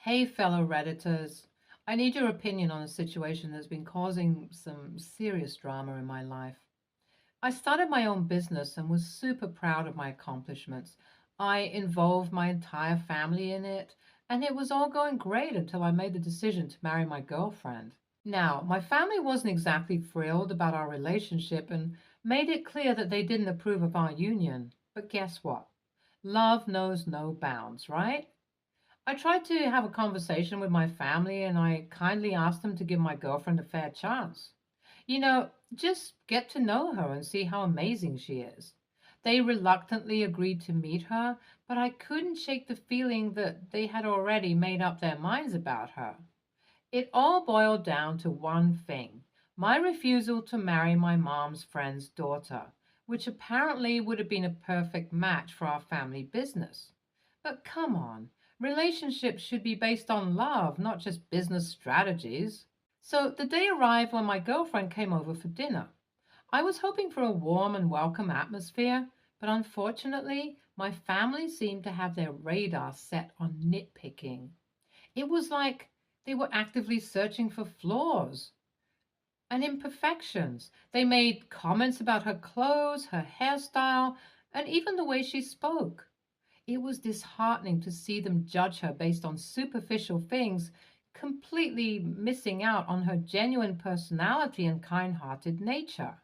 Hey, fellow Redditors. I need your opinion on a situation that's been causing some serious drama in my life. I started my own business and was super proud of my accomplishments. I involved my entire family in it, and it was all going great until I made the decision to marry my girlfriend. Now, my family wasn't exactly thrilled about our relationship and made it clear that they didn't approve of our union. But guess what? Love knows no bounds, right? I tried to have a conversation with my family and I kindly asked them to give my girlfriend a fair chance. Just get to know her and see how amazing she is. They reluctantly agreed to meet her, but I couldn't shake the feeling that they had already made up their minds about her. It all boiled down to one thing: my refusal to marry my mom's friend's daughter, which apparently would have been a perfect match for our family business. But come on, relationships should be based on love, not just business strategies. So the day arrived when my girlfriend came over for dinner. I was hoping for a warm and welcome atmosphere, but unfortunately, my family seemed to have their radar set on nitpicking. It was like they were actively searching for flaws and imperfections. They made comments about her clothes, her hairstyle, and even the way she spoke. It was disheartening to see them judge her based on superficial things, completely missing out on her genuine personality and kind hearted nature.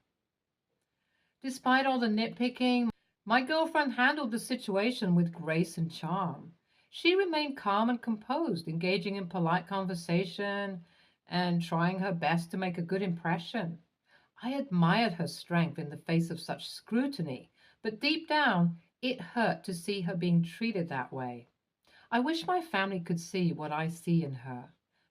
Despite all the nitpicking, my girlfriend handled the situation with grace and charm. She remained calm and composed, engaging in polite conversation and trying her best to make a good impression. I admired her strength in the face of such scrutiny, but deep down, it hurt to see her being treated that way. I wish my family could see what I see in her.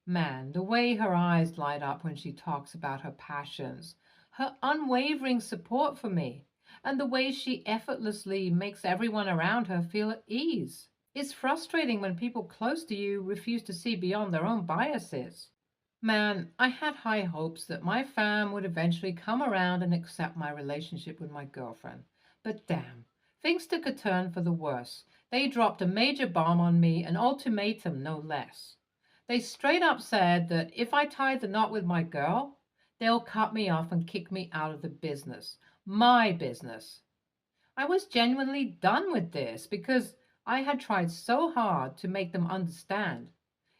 Man, the way her eyes light up when she talks about her passions, her unwavering support for me, and the way she effortlessly makes everyone around her feel at ease. It's frustrating when people close to you refuse to see beyond their own biases. Man, I had high hopes that my fam would eventually come around and accept my relationship with my girlfriend. But damn, things took a turn for the worse. They dropped a major bomb on me, an ultimatum no less. They straight up said that if I tied the knot with my girl, they'll cut me off and kick me out of the business. My business. I was genuinely done with this because I had tried so hard to make them understand.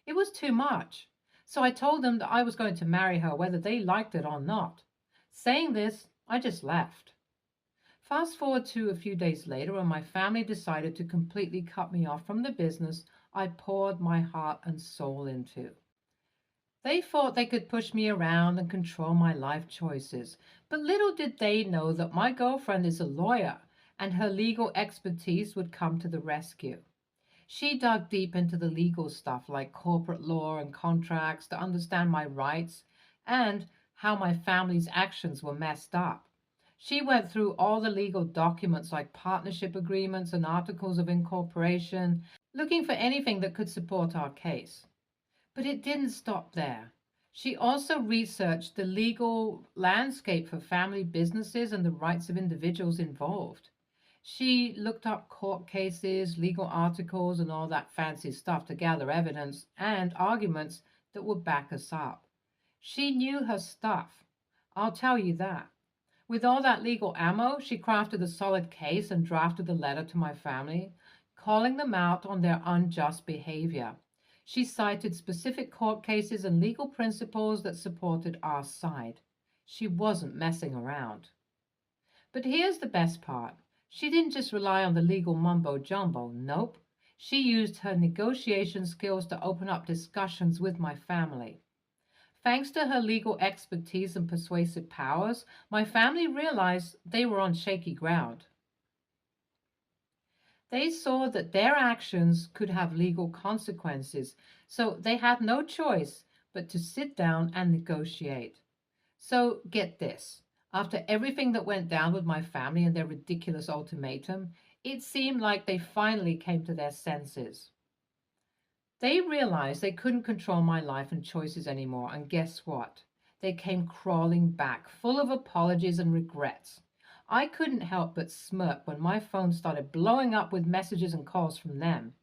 It was too much. So I told them that I was going to marry her whether they liked it or not. Saying this, I just left. Fast forward to a few days later, when my family decided to completely cut me off from the business I poured my heart and soul into. They thought they could push me around and control my life choices, but little did they know that my girlfriend is a lawyer and her legal expertise would come to the rescue. She dug deep into the legal stuff like corporate law and contracts to understand my rights and how my family's actions were messed up. She went through all the legal documents like partnership agreements and articles of incorporation, looking for anything that could support our case. But it didn't stop there. She also researched the legal landscape for family businesses and the rights of individuals involved. She looked up court cases, legal articles, and all that fancy stuff to gather evidence and arguments that would back us up. She knew her stuff. I'll tell you that. With all that legal ammo, she crafted a solid case and drafted a letter to my family, calling them out on their unjust behavior. She cited specific court cases and legal principles that supported our side. She wasn't messing around. But here's the best part. She didn't just rely on the legal mumbo jumbo. Nope. She used her negotiation skills to open up discussions with my family. Thanks to her legal expertise and persuasive powers, my family realized they were on shaky ground. They saw that their actions could have legal consequences, so they had no choice but to sit down and negotiate. So get this. After everything that went down with my family and their ridiculous ultimatum, it seemed like they finally came to their senses. They realized they couldn't control my life and choices anymore, and guess what? They came crawling back, full of apologies and regrets. I couldn't help but smirk when my phone started blowing up with messages and calls from them.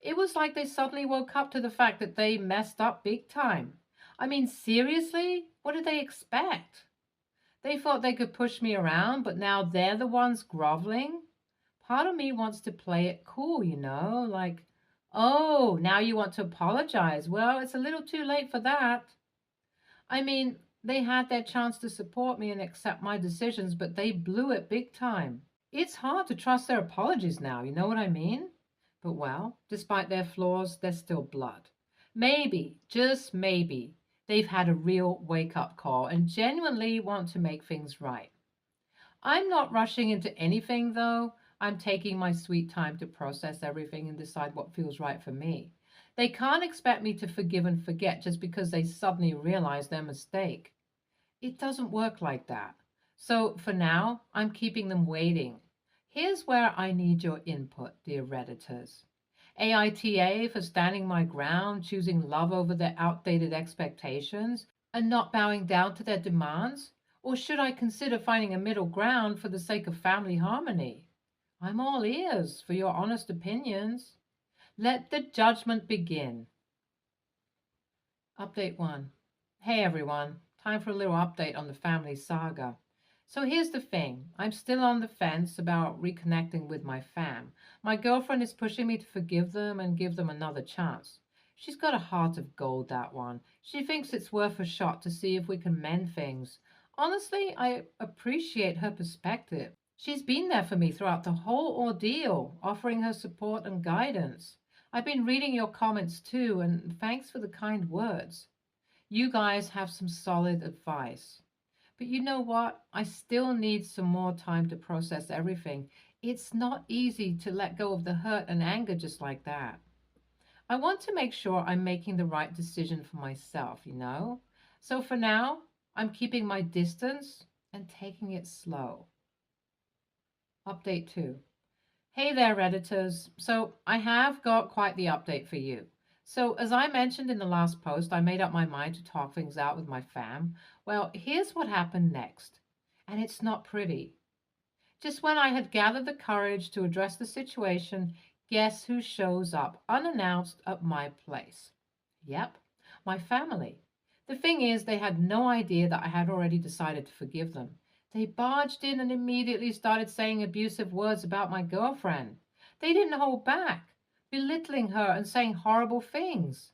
It was like they suddenly woke up to the fact that they messed up big time. I mean, seriously? What did they expect? They thought they could push me around, but now they're the ones groveling? Part of me wants to play it cool, like, oh, now you want to apologize. Well, it's a little too late for that. I mean, they had their chance to support me and accept my decisions, but they blew it big time. It's hard to trust their apologies now, you know what I mean? But well, despite their flaws, they're still blood. Maybe, just maybe, they've had a real wake up call and genuinely want to make things right. I'm not rushing into anything, though. I'm taking my sweet time to process everything and decide what feels right for me. They can't expect me to forgive and forget just because they suddenly realize their mistake. It doesn't work like that. So for now, I'm keeping them waiting. Here's where I need your input, dear Redditors. AITA for standing my ground, choosing love over their outdated expectations, and not bowing down to their demands? Or should I consider finding a middle ground for the sake of family harmony? I'm all ears for your honest opinions. Let the judgment begin. Update 1. Hey everyone, time for a little update on the family saga. So here's the thing, I'm still on the fence about reconnecting with my fam. My girlfriend is pushing me to forgive them and give them another chance. She's got a heart of gold, that one. She thinks it's worth a shot to see if we can mend things. Honestly, I appreciate her perspective. She's been there for me throughout the whole ordeal, offering her support and guidance. I've been reading your comments too, and thanks for the kind words. You guys have some solid advice. But you know what? I still need some more time to process everything. It's not easy to let go of the hurt and anger just like that. I want to make sure I'm making the right decision for myself. So for now, I'm keeping my distance and taking it slow. Update 2. Hey there, Redditors. So I have got quite the update for you. So as I mentioned in the last post, I made up my mind to talk things out with my fam. Well, here's what happened next. And it's not pretty. Just when I had gathered the courage to address the situation, guess who shows up unannounced at my place? Yep, my family. The thing is, they had no idea that I had already decided to forgive them. They barged in and immediately started saying abusive words about my girlfriend. They didn't hold back, belittling her and saying horrible things.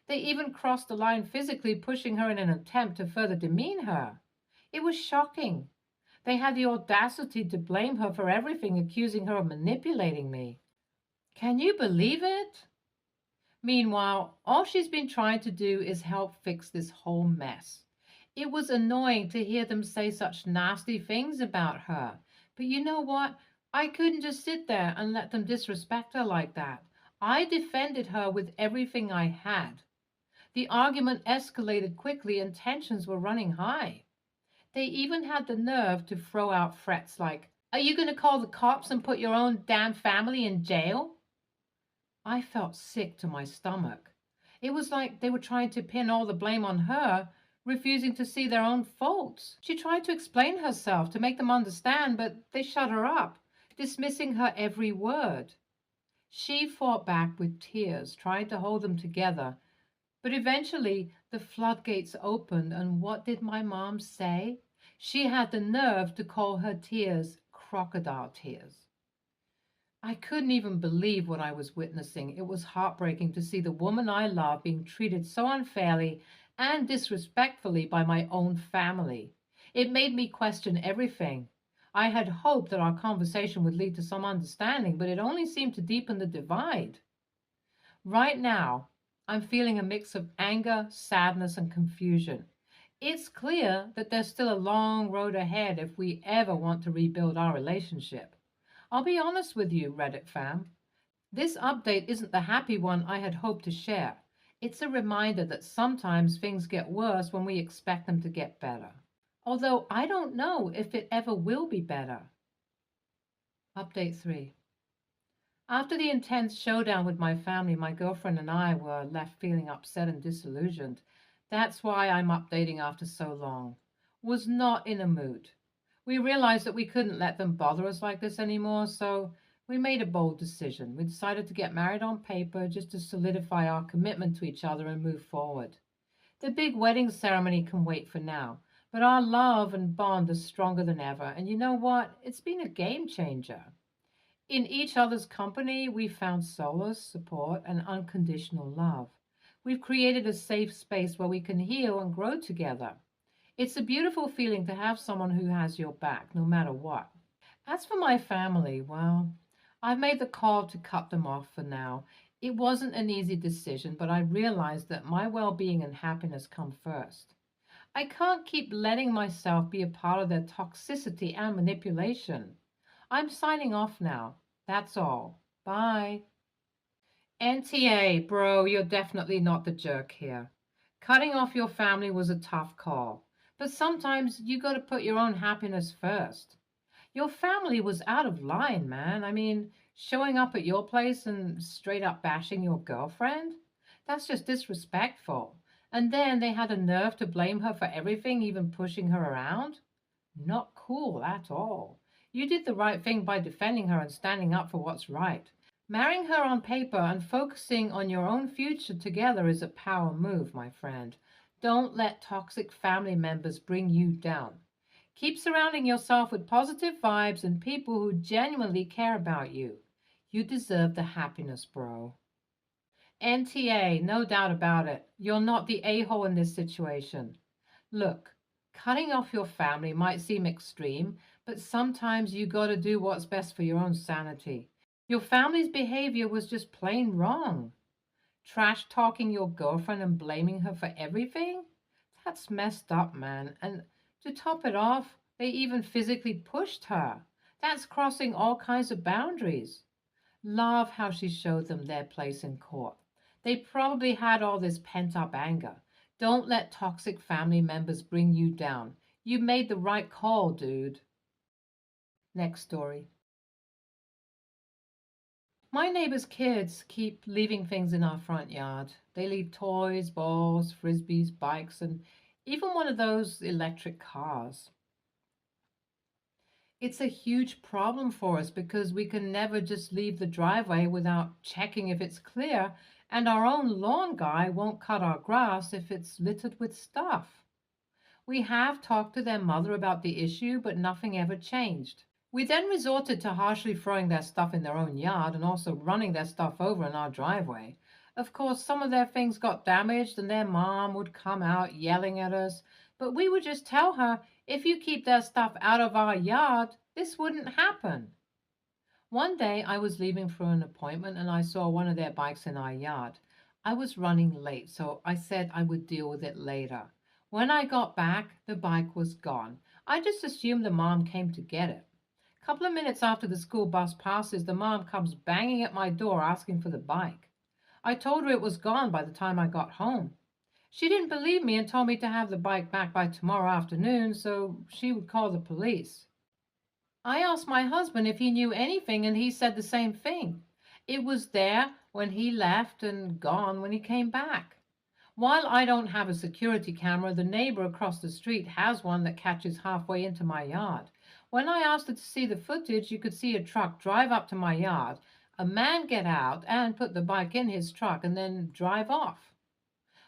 They even crossed the line physically, pushing her in an attempt to further demean her. It was shocking. They had the audacity to blame her for everything, accusing her of manipulating me. Can you believe it? Meanwhile, all she's been trying to do is help fix this whole mess. It was annoying to hear them say such nasty things about her. But you know what? I couldn't just sit there and let them disrespect her like that. I defended her with everything I had. The argument escalated quickly and tensions were running high. They even had the nerve to throw out threats like, "Are you going to call the cops and put your own damn family in jail?" I felt sick to my stomach. It was like they were trying to pin all the blame on her, refusing to see their own faults. She tried to explain herself to make them understand, but they shut her up, dismissing her every word. She fought back with tears, trying to hold them together. But eventually the floodgates opened, and what did my mom say? She had the nerve to call her tears crocodile tears. I couldn't even believe what I was witnessing. It was heartbreaking to see the woman I love being treated so unfairly and disrespectfully by my own family. It made me question everything. I had hoped that our conversation would lead to some understanding, but it only seemed to deepen the divide. Right now, I'm feeling a mix of anger, sadness, and confusion. It's clear that there's still a long road ahead if we ever want to rebuild our relationship. I'll be honest with you, Reddit fam. This update isn't the happy one I had hoped to share. It's a reminder that sometimes things get worse when we expect them to get better. Although I don't know if it ever will be better. Update 3. After the intense showdown with my family, my girlfriend and I were left feeling upset and disillusioned. That's why I'm updating after so long. Was not in a mood. We realized that we couldn't let them bother us like this anymore, so We made a bold decision. We decided to get married on paper just to solidify our commitment to each other and move forward. The big wedding ceremony can wait for now, but our love and bond is stronger than ever. And you know what? It's been a game changer. In each other's company, we found solace, support, and unconditional love. We've created a safe space where we can heal and grow together. It's a beautiful feeling to have someone who has your back, no matter what. As for my family, well, I've made the call to cut them off for now. It wasn't an easy decision, but I realized that my well being and happiness come first. I can't keep letting myself be a part of their toxicity and manipulation. I'm signing off now. That's all. Bye. NTA, bro, you're definitely not the jerk here. Cutting off your family was a tough call, but sometimes you got to put your own happiness first. Your family was out of line, man. I mean, showing up at your place and straight up bashing your girlfriend? That's just disrespectful. And then they had a nerve to blame her for everything, even pushing her around? Not cool at all. You did the right thing by defending her and standing up for what's right. Marrying her on paper and focusing on your own future together is a power move, my friend. Don't let toxic family members bring you down. Keep surrounding yourself with positive vibes and people who genuinely care about you. You deserve the happiness, bro. NTA, no doubt about it. You're not the a hole in this situation. Look, cutting off your family might seem extreme, but sometimes you gotta do what's best for your own sanity. Your family's behavior was just plain wrong. Trash talking your girlfriend and blaming her for everything? That's messed up, man. And to top it off, they even physically pushed her. That's crossing all kinds of boundaries. Love how she showed them their place in court. They probably had all this pent up anger. Don't let toxic family members bring you down. You made the right call, dude. Next story. My neighbor's kids keep leaving things in our front yard. They leave toys, balls, frisbees, bikes, and even one of those electric cars. It's a huge problem for us because we can never just leave the driveway without checking if it's clear, and our own lawn guy won't cut our grass if it's littered with stuff. We have talked to their mother about the issue, but nothing ever changed. We then resorted to harshly throwing their stuff in their own yard and also running their stuff over in our driveway. Of course, some of their things got damaged and their mom would come out yelling at us, but we would just tell her, if you keep their stuff out of our yard, this wouldn't happen. One day I was leaving for an appointment and I saw one of their bikes in our yard. I was running late, so I said I would deal with it later. When I got back, the bike was gone. I just assumed the mom came to get it. A couple of minutes after the school bus passes, the mom comes banging at my door asking for the bike. I told her it was gone by the time I got home. She didn't believe me and told me to have the bike back by tomorrow afternoon so she would call the police. I asked my husband if he knew anything and he said the same thing. It was there when he left and gone when he came back. While I don't have a security camera, the neighbor across the street has one that catches halfway into my yard. When I asked her to see the footage, you could see a truck drive up to my yard, a man get out and put the bike in his truck and then drive off.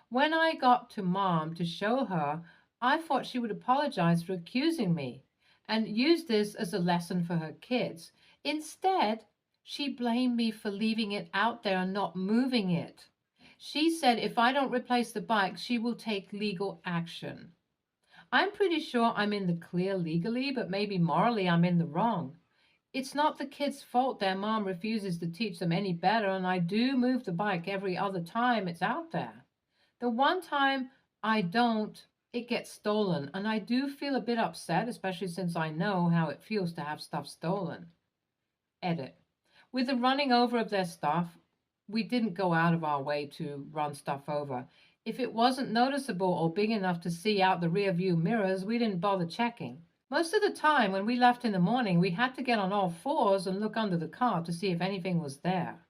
When I got to Mom to show her, I thought she would apologize for accusing me and use this as a lesson for her kids. Instead, she blamed me for leaving it out there and not moving it. She said if I don't replace the bike, she will take legal action. I'm pretty sure I'm in the clear legally, but maybe morally I'm in the wrong. It's not the kids' fault their mom refuses to teach them any better, and I do move the bike every other time it's out there. The one time I don't, it gets stolen, and I do feel a bit upset, especially since I know how it feels to have stuff stolen. Edit. With the running over of their stuff, we didn't go out of our way to run stuff over. If it wasn't noticeable or big enough to see out the rear view mirrors, we didn't bother checking. Most of the time when we left in the morning, we had to get on all fours and look under the car to see if anything was there.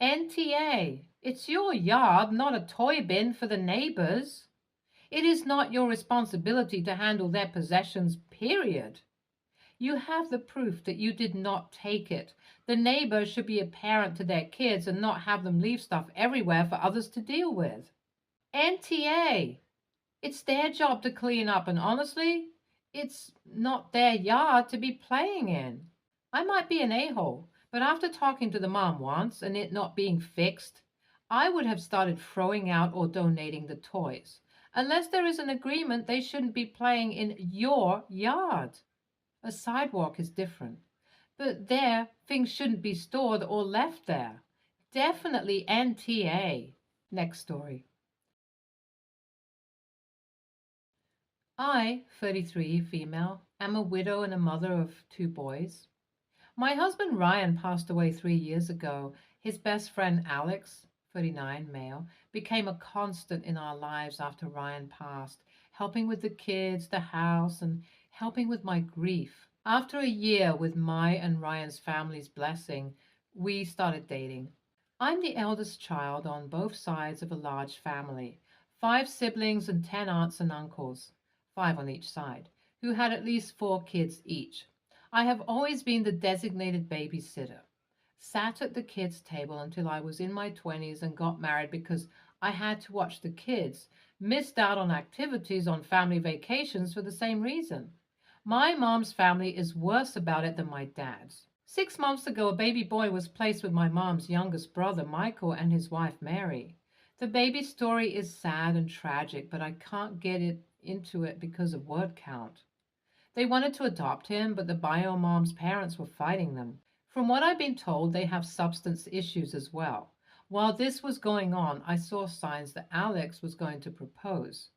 NTA, it's your yard, not a toy bin for the neighbors. It is not your responsibility to handle their possessions, period. You have the proof that you did not take it. The neighbor should be a parent to their kids and not have them leave stuff everywhere for others to deal with. NTA. It's their job to clean up, and honestly, it's not their yard to be playing in. I might be an a-hole, but after talking to the mom once and it not being fixed, I would have started throwing out or donating the toys. Unless there is an agreement, they shouldn't be playing in your yard. A sidewalk is different, but there, things shouldn't be stored or left there. Definitely NTA. Next story. I, 33, female, am a widow and a mother of two boys. My husband Ryan passed away 3 years ago. His best friend Alex, 39, male, became a constant in our lives after Ryan passed, helping with the kids, the house, and helping with my grief. After a year with my and Ryan's family's blessing, we started dating. I'm the eldest child on both sides of a large family, 5 siblings and 10 aunts and uncles, 5 on each side, who had at least 4 kids each. I have always been the designated babysitter. Sat at the kids' table until I was in my 20s and got married because I had to watch the kids, missed out on activities on family vacations for the same reason. My mom's family is worse about it than my dad's. 6 months ago, a baby boy was placed with my mom's youngest brother, Michael, and his wife, Mary. The baby story is sad and tragic, but I can't get into it because of word count. They wanted to adopt him, but the bio mom's parents were fighting them. From what I've been told, they have substance issues as well. While this was going on, I saw signs that Alex was going to propose.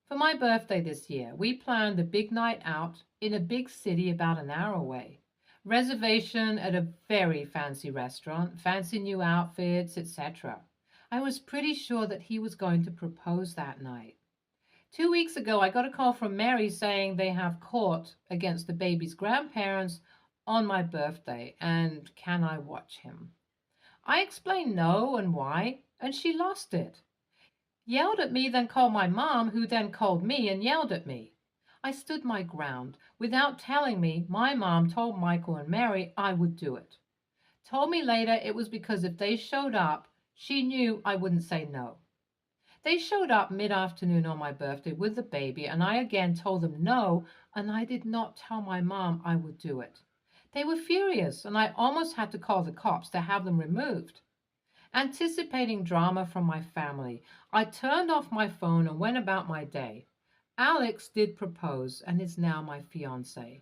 For my birthday this year, we planned a big night out in a big city about an hour away. Reservation at a very fancy restaurant, fancy new outfits, etc. I was pretty sure that he was going to propose that night. 2 weeks ago, I got a call from Mary saying they have court against the baby's grandparents on my birthday, and can I watch him? I explained no and why, and she lost it. Yelled at me, then called my mom, who then called me and yelled at me. I stood my ground. Without telling me, my mom told Michael and Mary I would do it. Told me later it was because if they showed up, she knew I wouldn't say no. They showed up mid-afternoon on my birthday with the baby, and I again told them no, and I did not tell my mom I would do it. They were furious, and I almost had to call the cops to have them removed. Anticipating drama from my family, I turned off my phone and went about my day. Alex did propose and is now my fiance.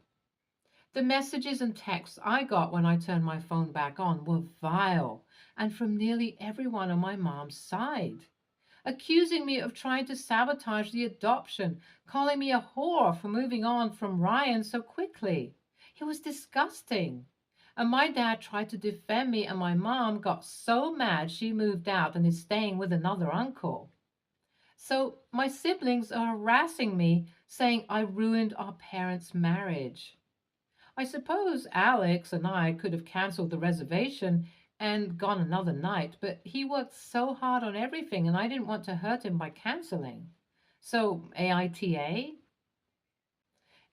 The messages and texts I got when I turned my phone back on were vile, and from nearly everyone on my mom's side, accusing me of trying to sabotage the adoption, calling me a whore for moving on from Ryan so quickly. It was disgusting. And my dad tried to defend me, and my mom got so mad she moved out and is staying with another uncle. So my siblings are harassing me, saying I ruined our parents' marriage. I suppose Alex and I could have canceled the reservation and gone another night, but he worked so hard on everything and I didn't want to hurt him by canceling. So, AITA?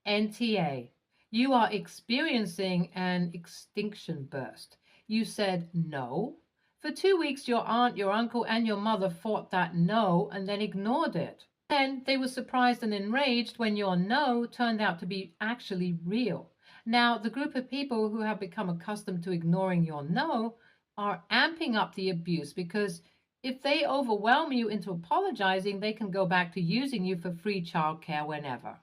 NTA. You are experiencing an extinction burst. You said no. For 2 weeks, your aunt, your uncle, and your mother fought that no and then ignored it. Then they were surprised and enraged when your no turned out to be actually real. Now, the group of people who have become accustomed to ignoring your no are amping up the abuse because if they overwhelm you into apologizing, they can go back to using you for free childcare whenever.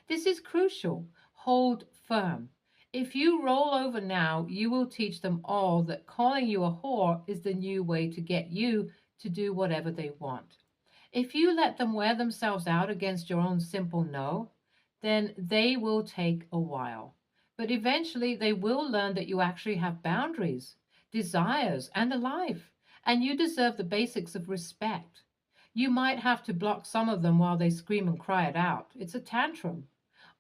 This is crucial. Hold firm. If you roll over now, you will teach them all that calling you a whore is the new way to get you to do whatever they want. If you let them wear themselves out against your own simple no, then they will take a while. But eventually they will learn that you actually have boundaries, desires, and a life, and you deserve the basics of respect. You might have to block some of them while they scream and cry it out. It's a tantrum.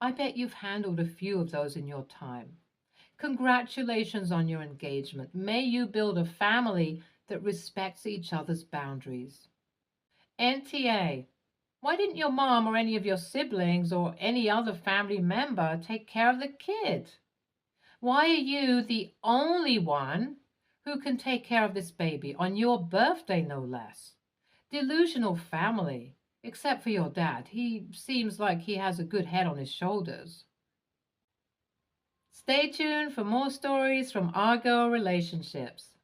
I bet you've handled a few of those in your time. Congratulations on your engagement. May you build a family that respects each other's boundaries. NTA. Why didn't your mom or any of your siblings or any other family member take care of the kid? Why are you the only one who can take care of this baby on your birthday, no less? Delusional family, except for your dad. He seems like he has a good head on his shoulders. Stay tuned for more stories from our girl relationships.